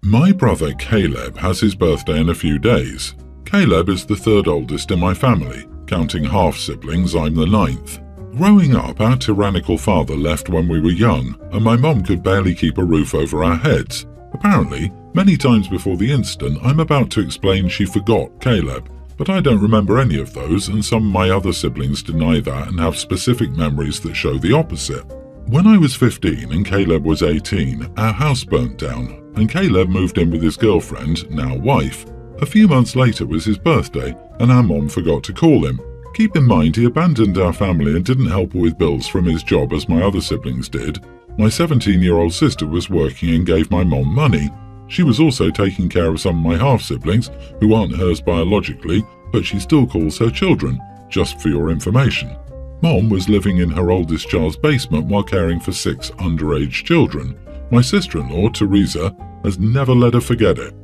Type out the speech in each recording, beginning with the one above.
My brother Caleb has his birthday in a few days. Caleb is the third oldest in my family. Counting half-siblings, I'm the ninth. Growing up, our tyrannical father left when we were young, and my mom could barely keep a roof over our heads. Apparently, many times before the incident, I'm about to explain she forgot Caleb, but I don't remember any of those, and some of my other siblings deny that and have specific memories that show the opposite. When I was 15 and Caleb was 18, our house burnt down, and Caleb moved in with his girlfriend, now wife. A few months later was his birthday, and our mom forgot to call him. Keep in mind he abandoned our family and didn't help her with bills from his job as my other siblings did. My 17-year-old sister was working and gave my mom money. She was also taking care of some of my half-siblings, who aren't hers biologically, but she still calls her children, just for your information. Mom was living in her oldest child's basement while caring for 6 underage children. My sister-in-law, Teresa, has never let her forget it.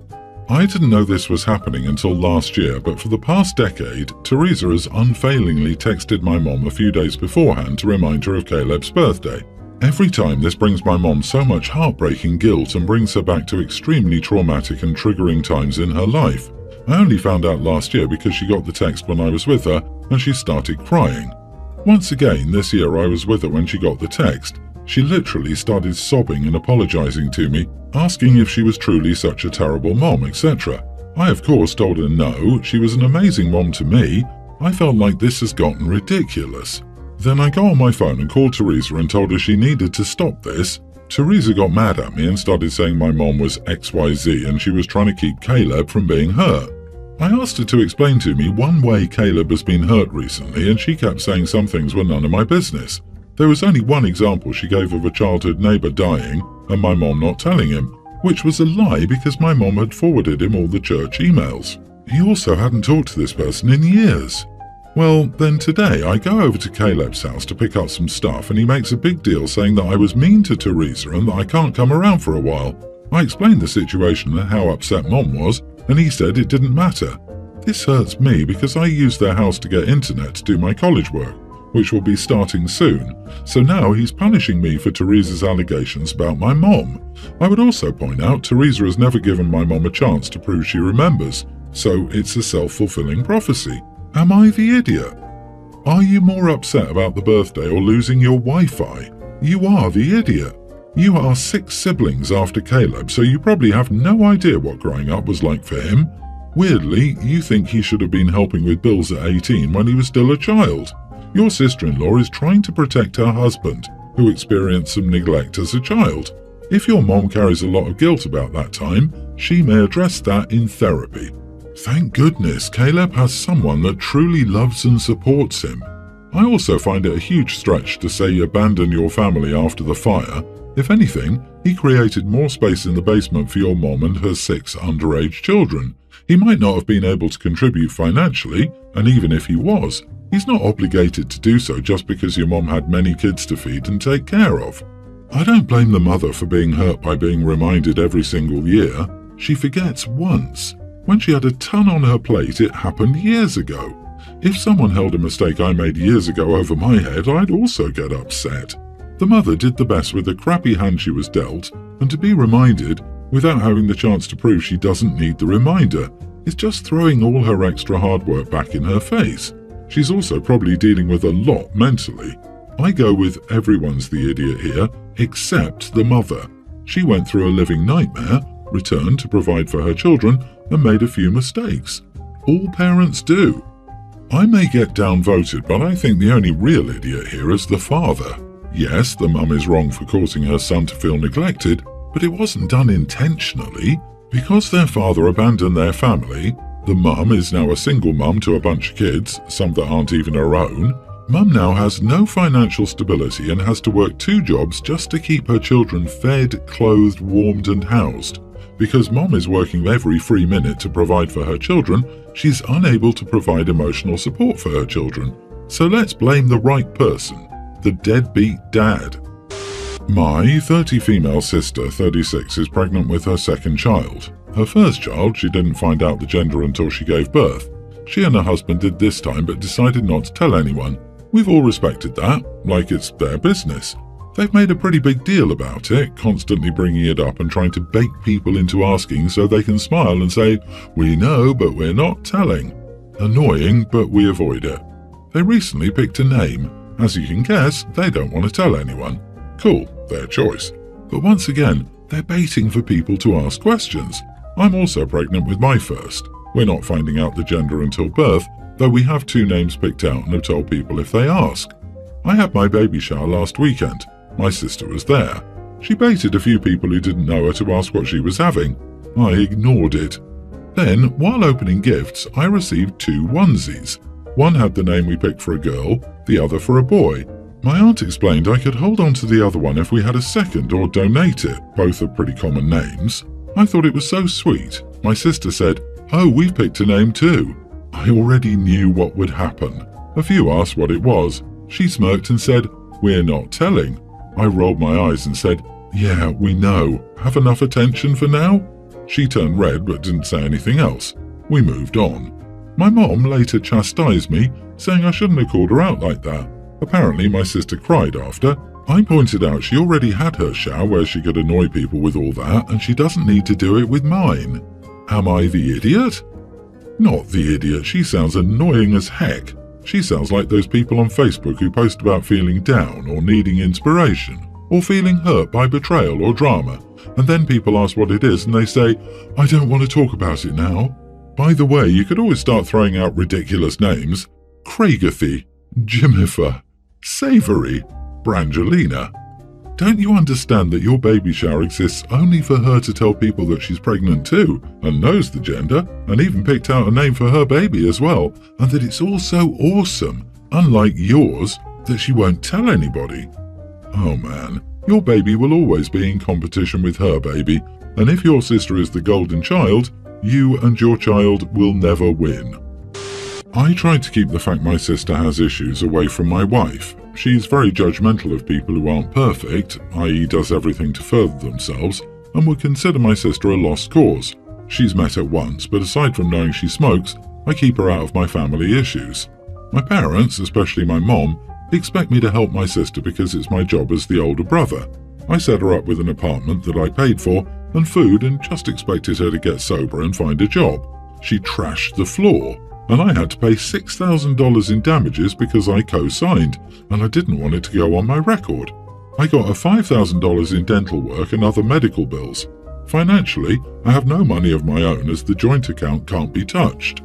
I didn't know this was happening until last year, but for the past decade, Teresa has unfailingly texted my mom a few days beforehand to remind her of Caleb's birthday. Every time this brings my mom so much heartbreaking guilt and brings her back to extremely traumatic and triggering times in her life. I only found out last year because she got the text when I was with her and she started crying. Once again this year I was with her when she got the text. She literally started sobbing and apologizing to me, asking if she was truly such a terrible mom, etc. I of course told her no, she was an amazing mom to me. I felt like this has gotten ridiculous. Then I got on my phone and called Teresa and told her she needed to stop this. Teresa got mad at me and started saying my mom was XYZ and she was trying to keep Caleb from being hurt. I asked her to explain to me one way Caleb has been hurt recently, and she kept saying some things were none of my business. There was only one example she gave of a childhood neighbour dying and my mom not telling him, which was a lie because my mom had forwarded him all the church emails. He also hadn't talked to this person in years. Well, then today I go over to Caleb's house to pick up some stuff and he makes a big deal saying that I was mean to Teresa and that I can't come around for a while. I explained the situation and how upset Mom was, and he said it didn't matter. This hurts me because I used their house to get internet to do my college work, which will be starting soon, so now he's punishing me for Teresa's allegations about my mom. I would also point out Teresa has never given my mom a chance to prove she remembers, so it's a self-fulfilling prophecy. Am I the idiot? Are you more upset about the birthday or losing your Wi-Fi? You are the idiot. You are 6 siblings after Caleb, so you probably have no idea what growing up was like for him. Weirdly, you think he should have been helping with bills at 18 when he was still a child. Your sister-in-law is trying to protect her husband, who experienced some neglect as a child. If your mom carries a lot of guilt about that time, she may address that in therapy. Thank goodness Caleb has someone that truly loves and supports him. I also find it a huge stretch to say abandon your family after the fire. If anything, he created more space in the basement for your mom and her 6 underage children. He might not have been able to contribute financially, and even if he was, he's not obligated to do so just because your mom had many kids to feed and take care of. I don't blame the mother for being hurt by being reminded every single year. She forgets once. When she had a ton on her plate, it happened years ago. If someone held a mistake I made years ago over my head, I'd also get upset. The mother did the best with the crappy hand she was dealt, and to be reminded, without having the chance to prove she doesn't need the reminder, is just throwing all her extra hard work back in her face. She's also probably dealing with a lot mentally. I go with everyone's the idiot here, except the mother. She went through a living nightmare, returned to provide for her children, and made a few mistakes. All parents do. I may get downvoted, but I think the only real idiot here is the father. Yes, the mum is wrong for causing her son to feel neglected, but it wasn't done intentionally. Because their father abandoned their family, the mum is now a single mum to a bunch of kids, some that aren't even her own. Mum now has no financial stability and has to work 2 jobs just to keep her children fed, clothed, warmed and housed. Because Mom is working every free minute to provide for her children, she's unable to provide emotional support for her children. So let's blame the right person, the deadbeat dad. My 30 female sister, 36, is pregnant with her 2nd child. Her first child, she didn't find out the gender until she gave birth. She and her husband did this time but decided not to tell anyone. We've all respected that, like it's their business. They've made a pretty big deal about it, constantly bringing it up and trying to bait people into asking so they can smile and say, "We know, but we're not telling." Annoying, but we avoid it. They recently picked a name. As you can guess, they don't want to tell anyone. Cool, their choice. But once again, they're baiting for people to ask questions. I'm also pregnant with my first. We're not finding out the gender until birth, though we have 2 names picked out and have told people if they ask. I had my baby shower last weekend. My sister was there. She baited a few people who didn't know her to ask what she was having. I ignored it. Then, while opening gifts, I received 2 onesies. One had the name we picked for a girl, the other for a boy. My aunt explained I could hold on to the other one if we had a second or donate it. Both are pretty common names. I thought it was so sweet. My sister said, "Oh, we've picked a name too." I already knew what would happen. A few asked what it was. She smirked and said, "We're not telling." I rolled my eyes and said, "Yeah, we know. Have enough attention for now?" She turned red but didn't say anything else. We moved on. My mom later chastised me, saying I shouldn't have called her out like that. Apparently my sister cried after. I pointed out she already had her shower where she could annoy people with all that, and she doesn't need to do it with mine. Am I the idiot? Not the idiot, she sounds annoying as heck. She sounds like those people on Facebook who post about feeling down or needing inspiration, or feeling hurt by betrayal or drama, and then people ask what it is and they say, "I don't want to talk about it now." By the way, you could always start throwing out ridiculous names. Craigathy, Jimifer, Savory, Brangelina. Don't you understand that your baby shower exists only for her to tell people that she's pregnant too, and knows the gender, and even picked out a name for her baby as well, and that it's all so awesome, unlike yours, that she won't tell anybody? Oh man, your baby will always be in competition with her baby, and if your sister is the golden child, you and your child will never win. I tried to keep the fact my sister has issues away from my wife. She's very judgmental of people who aren't perfect, i.e. does everything to further themselves, and would consider my sister a lost cause. She's met her once, but aside from knowing she smokes, I keep her out of my family issues. My parents, especially my mom, expect me to help my sister because it's my job as the older brother. I set her up with an apartment that I paid for, and food, and just expected her to get sober and find a job. She trashed the floor, and I had to pay $6,000 in damages because I co-signed, and I didn't want it to go on my record. I got a $5,000 in dental work and other medical bills. Financially, I have no money of my own as the joint account can't be touched.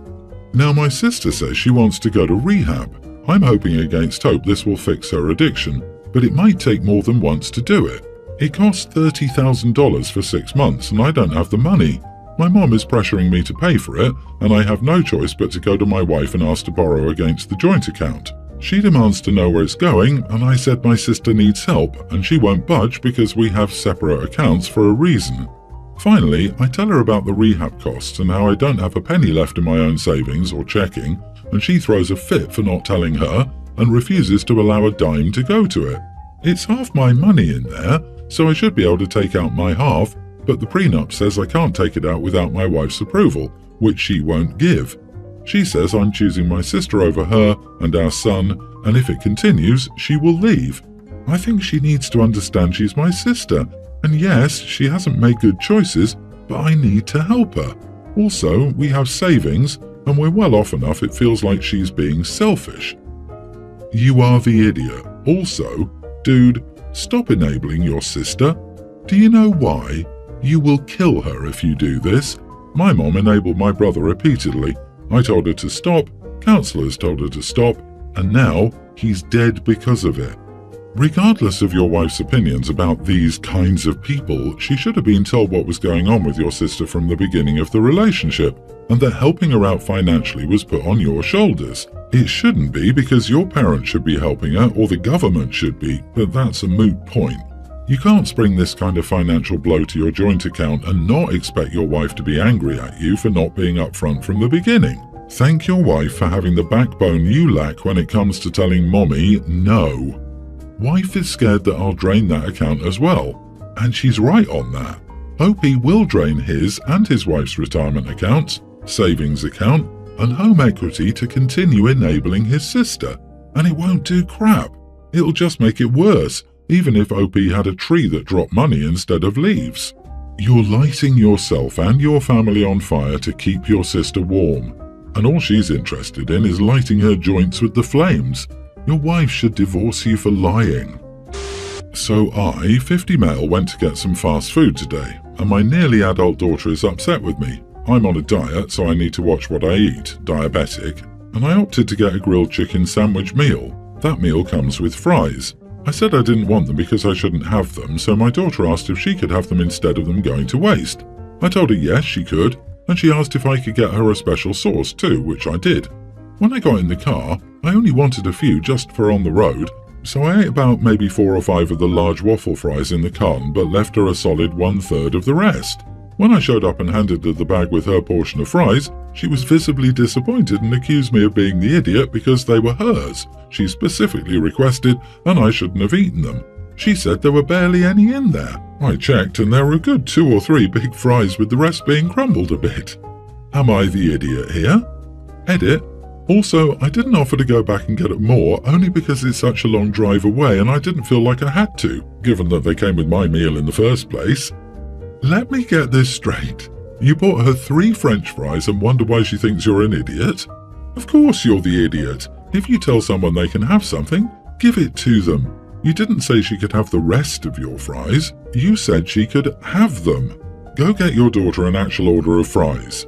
Now my sister says she wants to go to rehab. I'm hoping against hope this will fix her addiction, but it might take more than once to do it. It costs $30,000 for 6 months and I don't have the money. My mom is pressuring me to pay for it, and I have no choice but to go to my wife and ask to borrow against the joint account. She demands to know where it's going, and I said my sister needs help, and she won't budge because we have separate accounts for a reason. Finally, I tell her about the rehab costs and how I don't have a penny left in my own savings or checking, and she throws a fit for not telling her and refuses to allow a dime to go to it. It's half my money in there, so I should be able to take out my half, but the prenup says I can't take it out without my wife's approval, which she won't give. She says I'm choosing my sister over her and our son, and if it continues, she will leave. I think she needs to understand she's my sister, and yes, she hasn't made good choices, but I need to help her. Also, we have savings, and we're well off enough it feels like she's being selfish. You are the idiot. Also, dude, stop enabling your sister. Do you know why? You will kill her if you do this. My mom enabled my brother repeatedly. I told her to stop, counselors told her to stop, and now he's dead because of it. Regardless of your wife's opinions about these kinds of people, she should have been told what was going on with your sister from the beginning of the relationship, and that helping her out financially was put on your shoulders. It shouldn't be because your parents should be helping her or the government should be, but that's a moot point. You can't spring this kind of financial blow to your joint account and not expect your wife to be angry at you for not being upfront from the beginning. Thank your wife for having the backbone you lack when it comes to telling mommy no. Wife is scared that I'll drain that account as well, and she's right on that. OP will drain his and his wife's retirement accounts, savings account, and home equity to continue enabling his sister, and it won't do crap. It'll just make it worse, even if OP had a tree that dropped money instead of leaves. You're lighting yourself and your family on fire to keep your sister warm, and all she's interested in is lighting her joints with the flames. Your wife should divorce you for lying. So I, 50 male, went to get some fast food today, and my nearly adult daughter is upset with me. I'm on a diet, so I need to watch what I eat, diabetic, and I opted to get a grilled chicken sandwich meal. That meal comes with fries. I said I didn't want them because I shouldn't have them, so my daughter asked if she could have them instead of them going to waste. I told her yes, she could, and she asked if I could get her a special sauce too, which I did. When I got in the car, I only wanted a few just for on the road, so I ate about maybe 4 or 5 of the large waffle fries in the carton but left her a solid 1/3 of the rest. When I showed up and handed her the bag with her portion of fries, she was visibly disappointed and accused me of being the idiot because they were hers. She specifically requested, and I shouldn't have eaten them. She said there were barely any in there. I checked and there were a good 2 or 3 big fries with the rest being crumbled a bit. Am I the idiot here? Edit. Also, I didn't offer to go back and get more only because it's such a long drive away and I didn't feel like I had to, given that they came with my meal in the first place. Let me get this straight. You bought her 3 French fries and wonder why she thinks you're an idiot? Of course you're the idiot. If you tell someone they can have something, give it to them. You didn't say she could have the rest of your fries. You said she could have them. Go get your daughter an actual order of fries.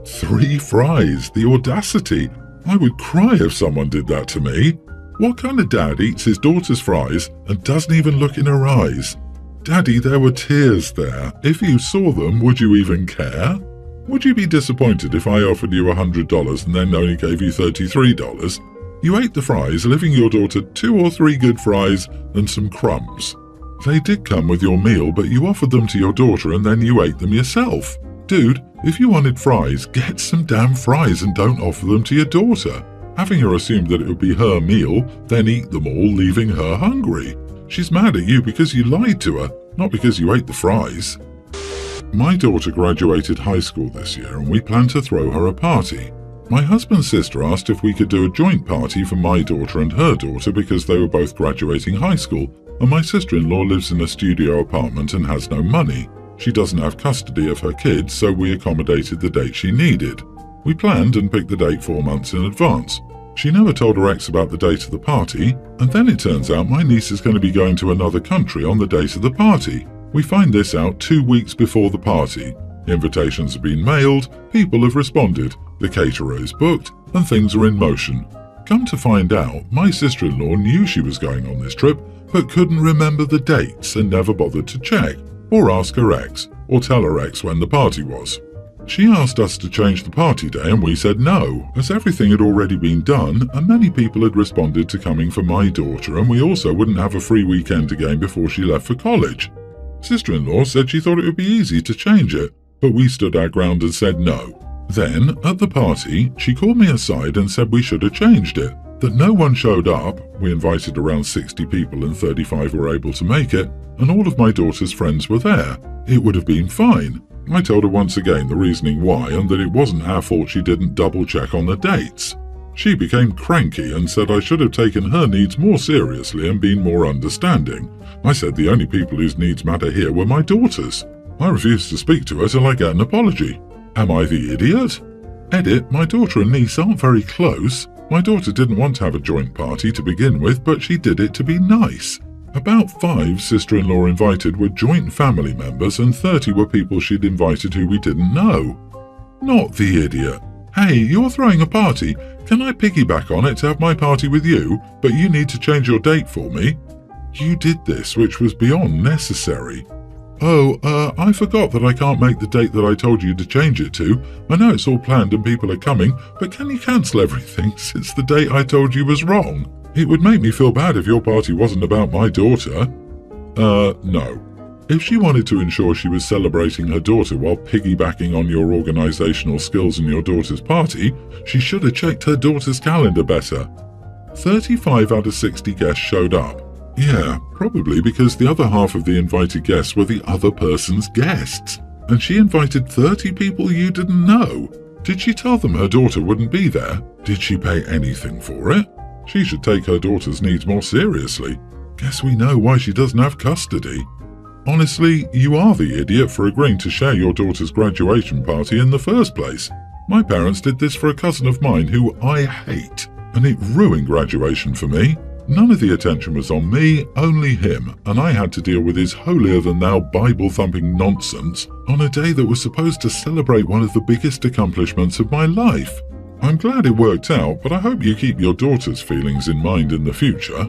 3 fries, the audacity. I would cry if someone did that to me. What kind of dad eats his daughter's fries and doesn't even look in her eyes? Daddy, there were tears there. If you saw them, would you even care? Would you be disappointed if I offered you $100 and then only gave you $33? You ate the fries, leaving your daughter 2 or 3 good fries and some crumbs. They did come with your meal, but you offered them to your daughter and then you ate them yourself. Dude, if you wanted fries, get some damn fries and don't offer them to your daughter. Having her assume that it would be her meal, then eat them all, leaving her hungry. She's mad at you because you lied to her, not because you ate the fries. My daughter graduated high school this year and we plan to throw her a party. My husband's sister asked if we could do a joint party for my daughter and her daughter because they were both graduating high school, and my sister-in-law lives in a studio apartment and has no money. She doesn't have custody of her kids, so we accommodated the date she needed. We planned and picked the date 4 months in advance. She never told her ex about the date of the party, and then it turns out my niece is going to be going to another country on the date of the party. We find this out 2 weeks before the party. Invitations have been mailed, people have responded, the caterer is booked, and things are in motion. Come to find out, my sister-in-law knew she was going on this trip, but couldn't remember the dates and never bothered to check, or ask her ex, or tell her ex when the party was. She asked us to change the party day and we said no, as everything had already been done and many people had responded to coming for my daughter, and we also wouldn't have a free weekend again before she left for college. Sister-in-law said she thought it would be easy to change it, but we stood our ground and said no. Then, at the party, she called me aside and said we should have changed it, that no one showed up. We invited around 60 people and 35 were able to make it, and all of my daughter's friends were there. It would have been fine. I told her once again the reasoning why and that it wasn't our fault she didn't double check on the dates. She became cranky and said I should have taken her needs more seriously and been more understanding. I said the only people whose needs matter here were my daughter's. I refused to speak to her till I get an apology. Am I the idiot? Edit, my daughter and niece aren't very close. My daughter didn't want to have a joint party to begin with, but she did it to be nice. About 5 sister-in-law invited were joint family members and 30 were people she'd invited who we didn't know. Not the idiot. Hey, you're throwing a party. Can I piggyback on it to have my party with you, but you need to change your date for me? You did this, which was beyond necessary. Oh, I forgot that I can't make the date that I told you to change it to. I know it's all planned and people are coming, but can you cancel everything since the date I told you was wrong? It would make me feel bad if your party wasn't about my daughter. No. If she wanted to ensure she was celebrating her daughter while piggybacking on your organisational skills in your daughter's party, she should have checked her daughter's calendar better. 35 out of 60 guests showed up. Yeah, probably because the other half of the invited guests were the other person's guests. And she invited 30 people you didn't know. Did she tell them her daughter wouldn't be there? Did she pay anything for it? She should take her daughter's needs more seriously. Guess we know why she doesn't have custody. Honestly, you are the idiot for agreeing to share your daughter's graduation party in the first place. My parents did this for a cousin of mine who I hate, and it ruined graduation for me. None of the attention was on me, only him, and I had to deal with his holier-than-thou Bible-thumping nonsense on a day that was supposed to celebrate one of the biggest accomplishments of my life. I'm glad it worked out, but I hope you keep your daughter's feelings in mind in the future.